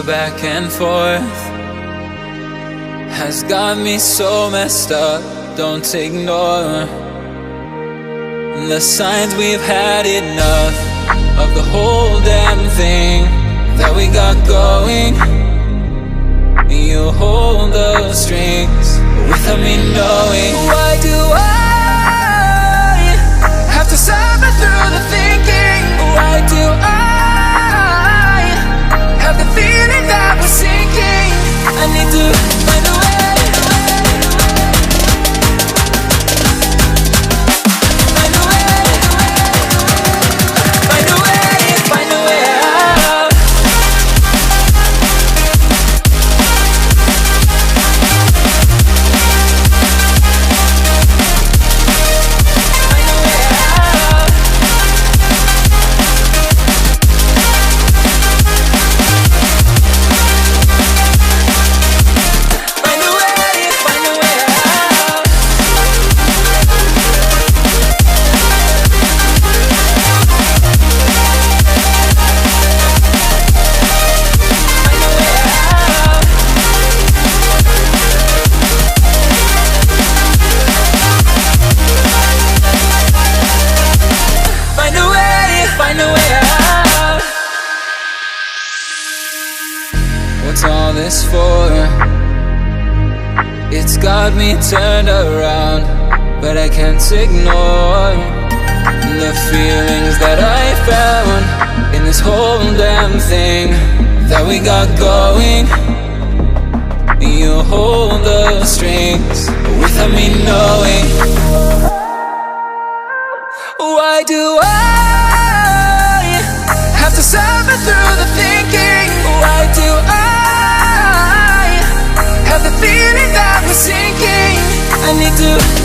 back and forth has got me so messed up. Don't ignore the signs. We've had enough of the whole damn thing that we got going. You hold the strings without me knowing. Why do I have to suffer through the thinking? Why do I have the feeling that we're sinking? I need to find a way. What's all this for? It's got me turned around, but I can't ignore the feelings that I found in this whole damn thing that we got going. You hold the strings without me knowing. Why do I have to suffer through the thinking? Why do I have the feeling that we're sinking? I need to